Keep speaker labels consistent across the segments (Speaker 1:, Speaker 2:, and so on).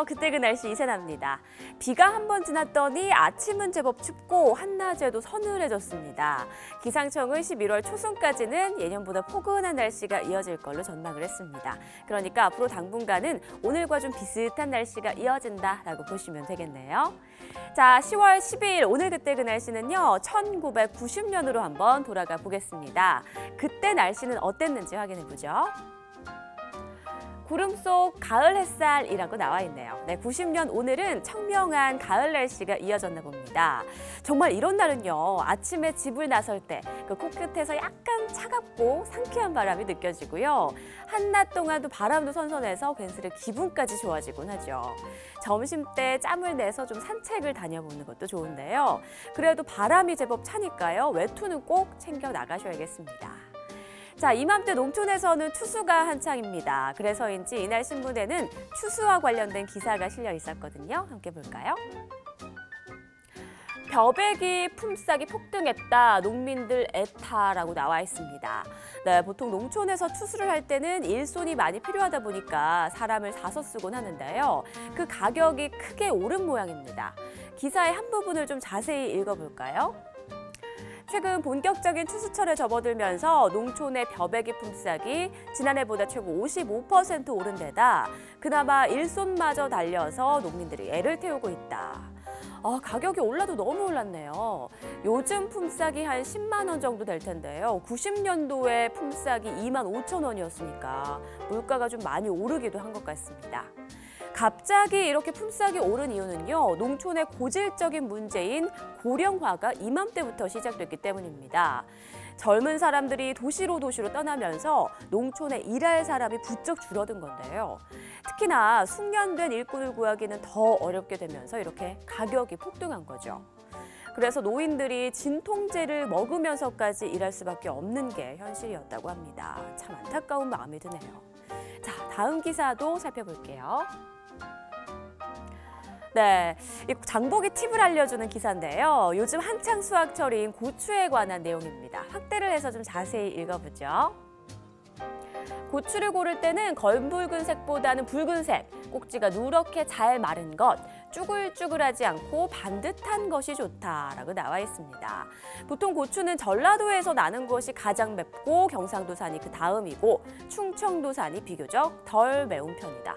Speaker 1: 그때 그 날씨 이세나입니다. 비가 한 번 지났더니 아침은 제법 춥고 한낮에도 서늘해졌습니다. 기상청은 11월 초순까지는 예년보다 포근한 날씨가 이어질 걸로 전망을 했습니다. 그러니까 앞으로 당분간은 오늘과 좀 비슷한 날씨가 이어진다라고 보시면 되겠네요. 자, 10월 12일 오늘 그때 그 날씨는요. 1990년으로 한번 돌아가 보겠습니다. 그때 날씨는 어땠는지 확인해 보죠. 구름 속 가을 햇살이라고 나와 있네요. 네, 90년 오늘은 청명한 가을 날씨가 이어졌나 봅니다. 정말 이런 날은요. 아침에 집을 나설 때 그 코끝에서 약간 차갑고 상쾌한 바람이 느껴지고요. 한낮 동안도 바람도 선선해서 괜스레 기분까지 좋아지곤 하죠. 점심 때 짬을 내서 좀 산책을 다녀보는 것도 좋은데요. 그래도 바람이 제법 차니까요. 외투는 꼭 챙겨 나가셔야겠습니다. 자, 이맘때 농촌에서는 추수가 한창입니다. 그래서인지 이날 신문에는 추수와 관련된 기사가 실려 있었거든요. 함께 볼까요? 벼베기 품삯이 폭등했다. 농민들 애타라고 나와 있습니다. 네, 보통 농촌에서 추수를 할 때는 일손이 많이 필요하다 보니까 사람을 사서 쓰곤 하는데요. 그 가격이 크게 오른 모양입니다. 기사의 한 부분을 좀 자세히 읽어볼까요? 최근 본격적인 추수철에 접어들면서 농촌의 벼베기 품삯이 지난해보다 최고 55% 오른 데다 그나마 일손마저 달려서 농민들이 애를 태우고 있다. 가격이 올라도 너무 올랐네요. 요즘 품삯이 한 10만 원 정도 될 텐데요. 90년도에 품삯이 2만 5천 원이었으니까 물가가 좀 많이 오르기도 한 것 같습니다. 갑자기 이렇게 품삯이 오른 이유는요. 농촌의 고질적인 문제인 고령화가 이맘때부터 시작됐기 때문입니다. 젊은 사람들이 도시로 떠나면서 농촌에 일할 사람이 부쩍 줄어든 건데요. 특히나 숙련된 일꾼을 구하기는 더 어렵게 되면서 이렇게 가격이 폭등한 거죠. 그래서 노인들이 진통제를 먹으면서까지 일할 수밖에 없는 게 현실이었다고 합니다. 참 안타까운 마음이 드네요. 자, 다음 기사도 살펴볼게요. 네, 이 장보기 팁을 알려주는 기사인데요. 요즘 한창 수확철인 고추에 관한 내용입니다. 확대를 해서 좀 자세히 읽어보죠. 고추를 고를 때는 검붉은색보다는 붉은색, 꼭지가 누렇게 잘 마른 것, 쭈글쭈글하지 않고 반듯한 것이 좋다라고 나와 있습니다. 보통 고추는 전라도에서 나는 것이 가장 맵고 경상도산이 그 다음이고 충청도산이 비교적 덜 매운 편이다.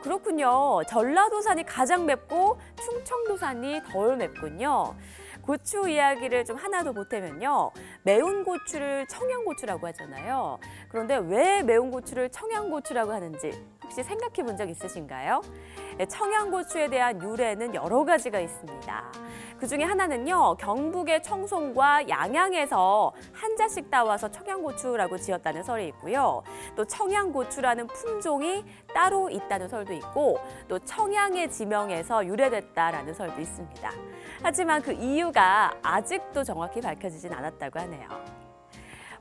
Speaker 1: 그렇군요. 전라도산이 가장 맵고 충청도산이 덜 맵군요. 고추 이야기를 좀 하나 더 보태면요. 매운 고추를 청양고추라고 하잖아요. 그런데 왜 매운 고추를 청양고추라고 하는지 혹시 생각해 본 적 있으신가요? 청양고추에 대한 유래는 여러 가지가 있습니다. 그중에 하나는요. 경북의 청송과 양양에서 한자씩 따와서 청양고추라고 지었다는 설이 있고요. 또 청양고추라는 품종이 따로 있다는 설도 있고 또 청양의 지명에서 유래됐다라는 설도 있습니다. 하지만 그 이유가 아직도 정확히 밝혀지진 않았다고 하네요.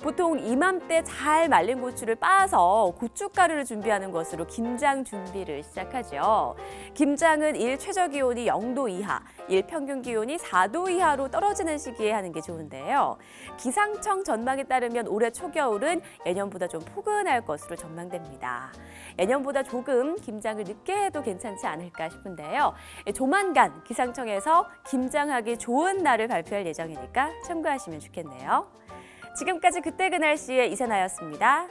Speaker 1: 보통 이맘때 잘 말린 고추를 빻아서 고춧가루를 준비하는 것으로 김장 준비를 시작하죠. 김장은 일 최저 기온이 0도 이하, 일 평균 기온이 4도 이하로 떨어지는 시기에 하는 게 좋은데요. 기상청 전망에 따르면 올해 초겨울은 예년보다 좀 포근할 것으로 전망됩니다. 예년보다 조금 김장을 늦게 해도 괜찮지 않을까 싶은데요. 조만간 기상청에서 김장하기 좋은 날을 발표할 예정이니까 참고하시면 좋겠네요. 지금까지 그때 그 날씨의 이세나였습니다.